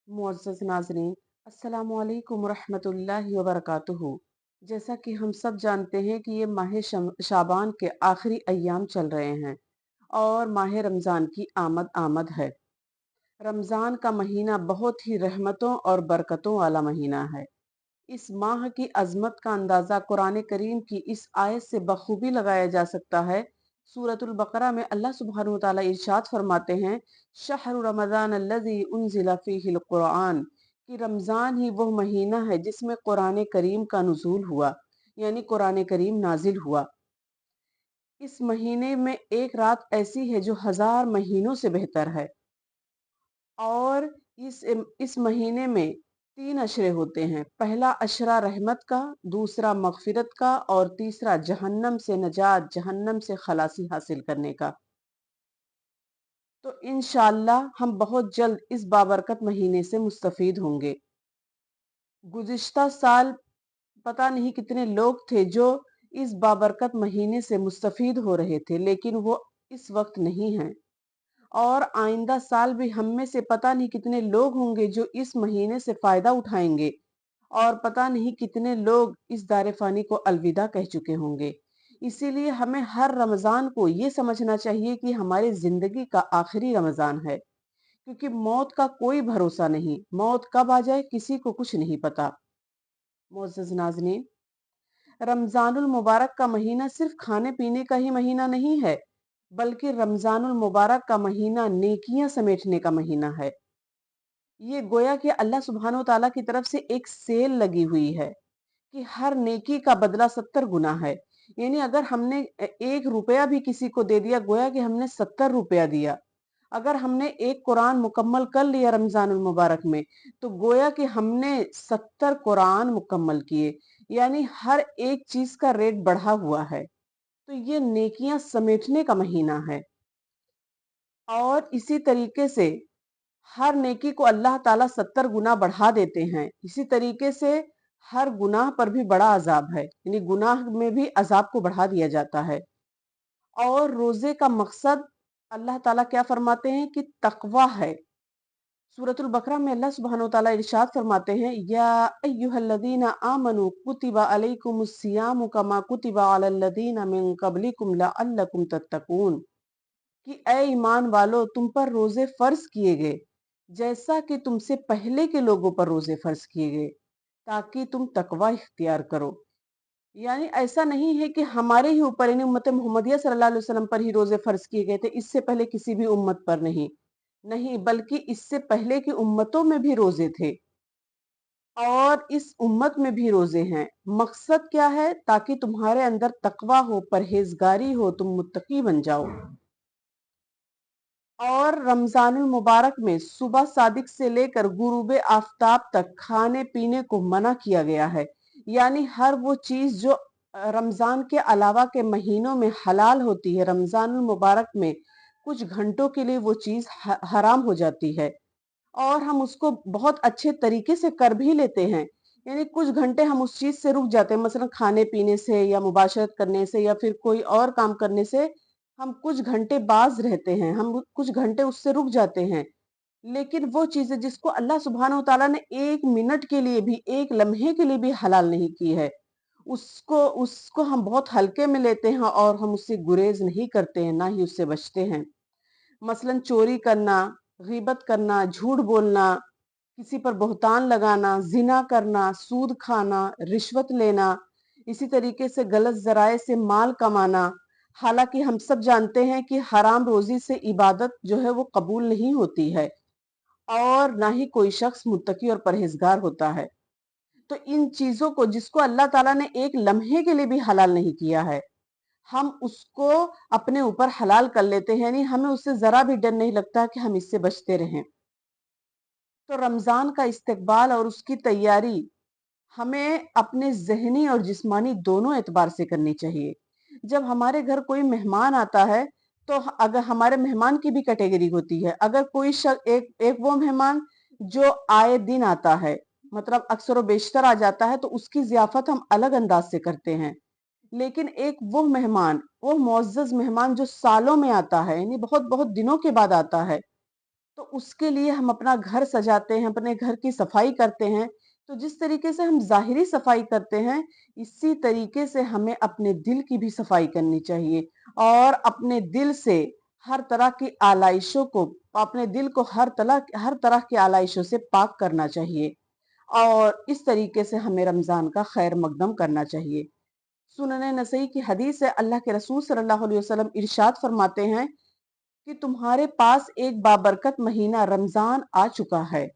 मुअज़्ज़ज़ नाज़रीन, अस्सलामु अलैकुम रहमतुल्लाहि व बरकातुहू। जैसा कि हम सब जानते हैं कि ये माह शाबान के आखिरी अय्याम चल रहे हैं और माह रमज़ान की आमद आमद है। रमज़ान का महीना बहुत ही रहमतों और बरकतों वाला महीना है। इस माह की अज़मत का अंदाज़ा कुरान करीम की इस आयत से बखूबी लगाया जा सकता है। सूरतुल बकरा में अल्लाह सुब्हानहु व तआला इरशाद फरमाते हैं, शहरु रमज़ान अल्लज़ी उन्ज़िला फ़ीहिल क़ुरआन, कि रमज़ान ही वो महीना है जिसमें कुरान करीम का नुज़ूल हुआ, यानी कुरान करीम नाजिल हुआ। इस महीने में एक रात ऐसी है जो 1000 महीनों से बेहतर है। और इस महीने में 3 अशरे होते हैं। पहला अशरा रहमत का, दूसरा मग़फ़िरत का और तीसरा जहन्नम से नजात, जहन्नम से खलासी हासिल करने का। तो इंशाअल्लाह हम बहुत जल्द इस बाबरकत महीने से मुस्तफ़ीद होंगे। गुज़िश्ता साल पता नहीं कितने लोग थे जो इस बाबरकत महीने से मुस्तफ़ीद हो रहे थे, लेकिन वो इस वक्त नहीं हैं। और आइंदा साल भी हम में से पता नहीं कितने लोग होंगे जो इस महीने से फायदा उठाएंगे और पता नहीं कितने लोग इस दार फ़ानी को अलविदा कह चुके होंगे। इसीलिए हमें हर रमज़ान को ये समझना चाहिए कि हमारी ज़िंदगी का आखिरी रमज़ान है, क्योंकि मौत का कोई भरोसा नहीं, मौत कब आ जाए किसी को कुछ नहीं पता। मुअज़्ज़ज़ नाज़रीन, रमज़ानुल मुबारक का महीना सिर्फ खाने पीने का ही महीना नहीं है, बल्कि रमज़ानुल मुबारक का महीना नेकियां समेटने का महीना है। ये गोया कि अल्लाह सुब्हानो ताला की तरफ से एक सेल लगी हुई है कि हर नेकी का बदला 70 गुना है। यानी अगर हमने 1 रुपया भी किसी को दे दिया, गोया कि हमने 70 रुपया दिया। अगर हमने एक कुरान मुकम्मल कर लिया रमजानुल मुबारक में, तो गोया कि हमने 70 कुरान मुकम्मल किए। यानी हर एक चीज का रेट बढ़ा हुआ है। तो ये नेकियां समेटने का महीना है। और इसी तरीके से हर नेकी को अल्लाह ताला 70 गुना बढ़ा देते हैं। इसी तरीके से हर गुनाह पर भी बड़ा अजाब है, यानी गुनाह में भी अजाब को बढ़ा दिया जाता है। और रोजे का मकसद अल्लाह ताला क्या फरमाते हैं कि तकवा है। सूरतुल बकरा में अल्लाह सुब्हानो ताला इरशाद फरमाते हैं, या अय्युहल्लज़ीना आमनू कुतिबा अलैकुमुस सियामु कमा कुतिबा अलल्लज़ीना मिन क़ब्लिकुम लअल्लकुम तत्तकून, कि ए ईमान वालो, तुम पर रोजे फर्ज किए गए जैसा कि तुमसे पहले के लोगों पर रोजे फर्ज किए गए, ताकि तुम तकवा इख्तियार करो। यानी ऐसा नहीं है कि हमारे ही ऊपर, यानी उम्मत मोहम्मदिया सल्लल्लाहु अलैहि वसल्लम पर ही रोजे फर्ज किए गए थे, इससे पहले किसी भी उम्मत पर नहीं। नहीं, बल्कि इससे पहले की उम्मतों में भी रोजे थे और इस उम्मत में भी रोजे हैं। मकसद क्या है? ताकि तुम्हारे अंदर तकवा हो, परहेजगारी हो, तुम मुत्तकी बन जाओ। और रमजानुल मुबारक में सुबह सादिक से लेकर गुरूब आफताब तक खाने पीने को मना किया गया है। यानी हर वो चीज जो रमजान के अलावा के महीनों में हलाल होती है, रमजानुल मुबारक में कुछ घंटों के लिए वो चीज हराम हो जाती है और हम उसको बहुत अच्छे तरीके से कर भी लेते हैं। यानी कुछ घंटे हम उस चीज से रुक जाते हैं, मसलन खाने पीने से या मुबाशरत करने से या फिर कोई और काम करने से हम कुछ घंटे बाज रहते हैं, हम कुछ घंटे उससे रुक जाते हैं। लेकिन वो चीजें जिसको अल्लाह सुब्हानहु ताला ने 1 मिनट के लिए भी, 1 लम्हे के लिए भी हलाल नहीं की है, उसको उसको हम बहुत हल्के में लेते हैं और हम उससे गुरेज नहीं करते हैं, ना ही उससे बचते हैं। मसलन चोरी करना, गीबत करना, झूठ बोलना, किसी पर बहतान लगाना, जिना करना, सूद खाना, रिश्वत लेना, इसी तरीके से गलत जराए से माल कमाना। हालांकि हम सब जानते हैं कि हराम रोजी से इबादत जो है वो कबूल नहीं होती है और ना ही कोई शख्स मुत्तकी और परहेजगार होता है। तो इन चीजों को जिसको अल्लाह ताला ने 1 लम्हे के लिए भी हलाल नहीं किया है, हम उसको अपने ऊपर हलाल कर लेते हैं। यानी हमें उससे जरा भी डर नहीं लगता कि हम इससे बचते रहें। तो रमजान का इस्तकबाल और उसकी तैयारी हमें अपने ज़हनी और जिस्मानी दोनों एतबार से करनी चाहिए। जब हमारे घर कोई मेहमान आता है, तो अगर हमारे मेहमान की भी कैटेगरी होती है। अगर कोई एक वो मेहमान जो आए दिन आता है, मतलब अक्सर व बेशतर आ जाता है, तो उसकी ज़ियाफ़त हम अलग अंदाज से करते हैं। लेकिन एक वो मेहमान, वो मुअज़्ज़ज़ मेहमान जो सालों में आता है, यानी बहुत बहुत दिनों के बाद आता है, تو اس کے لیے ہم اپنا گھر سجاتے ہیں، اپنے گھر کی صفائی کرتے ہیں، تو جس طریقے سے ہم ظاہری صفائی کرتے ہیں، اسی طریقے سے ہمیں اپنے دل کی بھی صفائی کرنی چاہیے، اور اپنے دل سے ہر طرح کی آلائشوں کو، اپنے دل کو ہر طرح کی آلائشوں سے پاک کرنا چاہیے، اور اس طریقے سے ہمیں رمضان کا خیر مقدم کرنا چاہیے۔ سنن نسائی کی حدیث ہے، اللہ کے رسول صلی اللہ علیہ وسلم ارشاد فرماتے ہیں کہ تمہارے پاس ایک بابرکت مہینہ رمضان آ چکا ہے،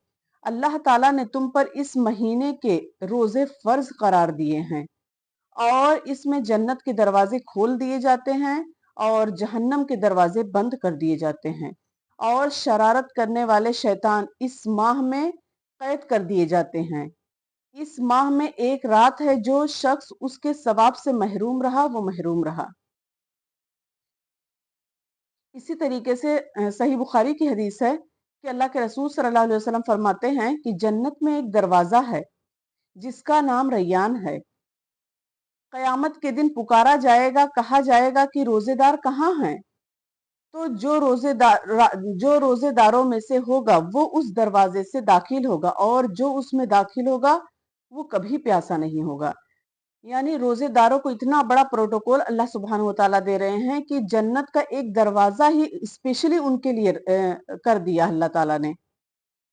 اللہ تعالیٰ نے تم پر اس مہینے کے روزے فرض قرار دیے ہیں، اور اس میں جنت کے دروازے کھول دیے جاتے ہیں اور جہنم کے دروازے بند کر دیے جاتے ہیں، اور شرارت کرنے والے شیطان اس ماہ میں قید کر دیے جاتے ہیں۔ اس ماہ میں ایک رات ہے، جو شخص اس کے ثواب سے محروم رہا وہ محروم رہا۔ اسی طریقے سے صحیح بخاری کی حدیث ہے کہ اللہ کے رسول صلی اللہ علیہ وسلم فرماتے ہیں کہ جنت میں ایک دروازہ ہے جس کا نام ریان ہے، قیامت کے دن پکارا جائے گا، کہا جائے گا کہ روزے دار کہاں ہیں؟ تو جو روزے داروں میں سے ہوگا وہ اس دروازے سے داخل ہوگا، اور جو اس میں داخل ہوگا وہ کبھی پیاسا نہیں ہوگا۔ یعنی روزے داروں کو اتنا بڑا پروٹوکول اللہ سبحانہ وتعالیٰ دے رہے ہیں کہ جنت کا ایک دروازہ ہی اسپیشلی ان کے لیے کر دیا اللہ تعالیٰ نے۔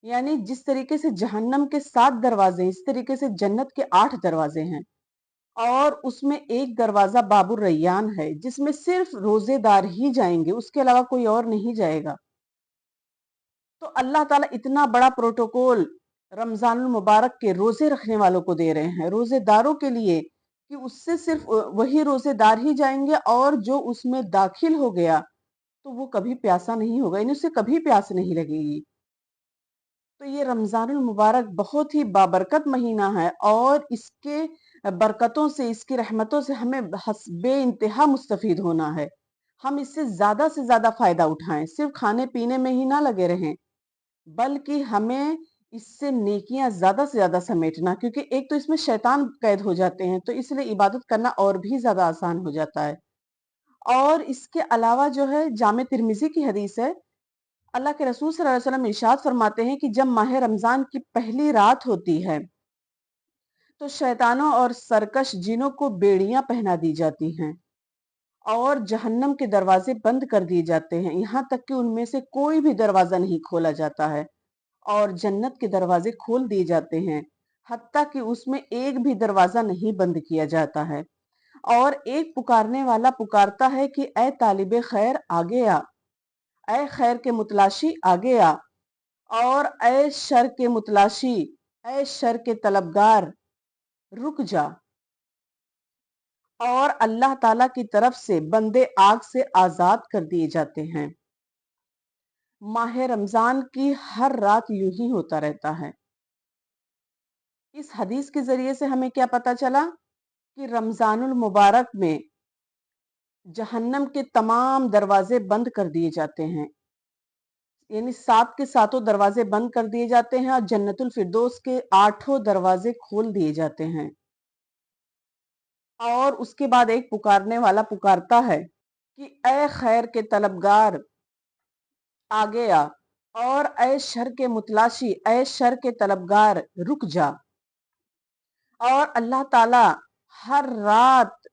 یعنی جس طریقے سے جہنم کے 7 دروازے ہیں، اس طریقے سے جنت کے 8 دروازے ہیں، اور اس میں ایک دروازہ باب الریان ہے جس میں صرف روزے دار ہی جائیں گے، اس کے علاوہ کوئی اور نہیں جائے گا۔ تو اللہ تعالیٰ اتنا بڑا پروٹوکول رمضان المبارک کے روزے رکھنے والوں کو دے رہے ہیں، روزے داروں کے لیے، کہ اس سے صرف وہی روزے دار ہی جائیں گے، اور جو اس میں داخل ہو گیا تو وہ کبھی پیاسا نہیں ہوگا، یعنی اسے کبھی پیاس نہیں لگے گی۔ تو یہ رمضان المبارک بہت ہی بابرکت مہینہ ہے، اور اس کے برکتوں سے، اس کی رحمتوں سے ہمیں بے انتہا مستفید ہونا ہے۔ ہم اس سے زیادہ فائدہ اٹھائیں، صرف کھانے پینے میں ہی نہ لگے رہیں، بلکہ ہمیں اس سے نیکیاں زیادہ سے زیادہ سمیٹنا، کیونکہ ایک تو اس میں شیطان قید ہو جاتے ہیں، تو اس لیے عبادت کرنا اور بھی زیادہ آسان ہو جاتا ہے۔ اور اس کے علاوہ جو ہے، جامع ترمذی کی حدیث ہے، اللہ کے رسول صلی اللہ علیہ وسلم ارشاد فرماتے ہیں کہ جب ماہ رمضان کی پہلی رات ہوتی ہے تو شیطانوں اور سرکش جنوں کو بیڑیاں پہنا دی جاتی ہیں، اور جہنم کے دروازے بند کر دیے جاتے ہیں، یہاں تک کہ ان میں سے کوئی بھی دروازہ نہیں کھولا جاتا ہے، اور جنت کے دروازے کھول دیے جاتے ہیں، حتیٰ کہ اس میں ایک بھی دروازہ نہیں بند کیا جاتا ہے، اور ایک پکارنے والا پکارتا ہے کہ اے طالب خیر آگے آ، اے خیر کے متلاشی آگے آ، اور اے شر کے متلاشی، اے شر کے طلبگار رک جا، اور اللہ تعالیٰ کی طرف سے بندے آگ سے آزاد کر دیے جاتے ہیں۔ ماہ رمضان کی ہر رات یوں ہی ہوتا رہتا ہے۔ اس حدیث کے ذریعے سے ہمیں کیا پتا چلا کہ رمضان المبارک میں جہنم کے تمام دروازے بند کر دیے جاتے ہیں، یعنی 7 کے 7 دروازے بند کر دیے جاتے ہیں، اور جنت الفردوس کے 8 دروازے کھول دیے جاتے ہیں، اور اس کے بعد ایک پکارنے والا پکارتا ہے کہ اے خیر کے طلبگار آگے آ، اور اے شر کے متلاشی، اے شر کے طلبگار رک جا، اور اللہ تعالیٰ ہر رات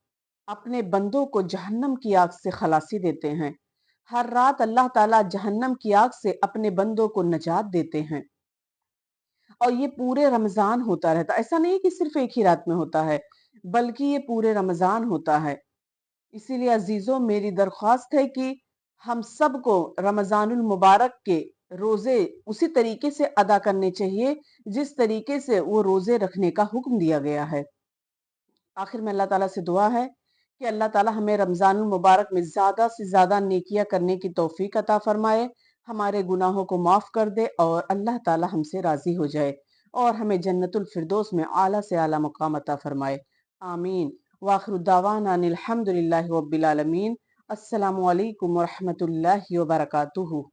اپنے بندوں کو جہنم کی آگ سے خلاصی دیتے ہیں، ہر رات اللہ تعالیٰ جہنم کی آگ سے اپنے بندوں کو نجات دیتے ہیں، اور یہ پورے رمضان ہوتا رہتا، ایسا نہیں کہ صرف ایک ہی رات میں ہوتا ہے، بلکہ یہ پورے رمضان ہوتا ہے۔ اسی لیے عزیزوں، میری درخواست ہے کہ ہم سب کو رمضان المبارک کے روزے اسی طریقے سے ادا کرنے چاہیے جس طریقے سے وہ روزے رکھنے کا حکم دیا گیا ہے۔ آخر میں اللہ تعالیٰ سے دعا ہے کہ اللہ تعالیٰ ہمیں رمضان المبارک میں زیادہ سے زیادہ نیکیاں کرنے کی توفیق عطا فرمائے، ہمارے گناہوں کو معاف کر دے، اور اللہ تعالیٰ ہم سے راضی ہو جائے، اور ہمیں جنت الفردوس میں اعلیٰ سے اعلیٰ مقام عطا فرمائے۔ آمین۔ وآخر دعوانا ان الحمد للہ رب العالمین۔ السلام علیکم ورحمۃ اللہ وبرکاتہ۔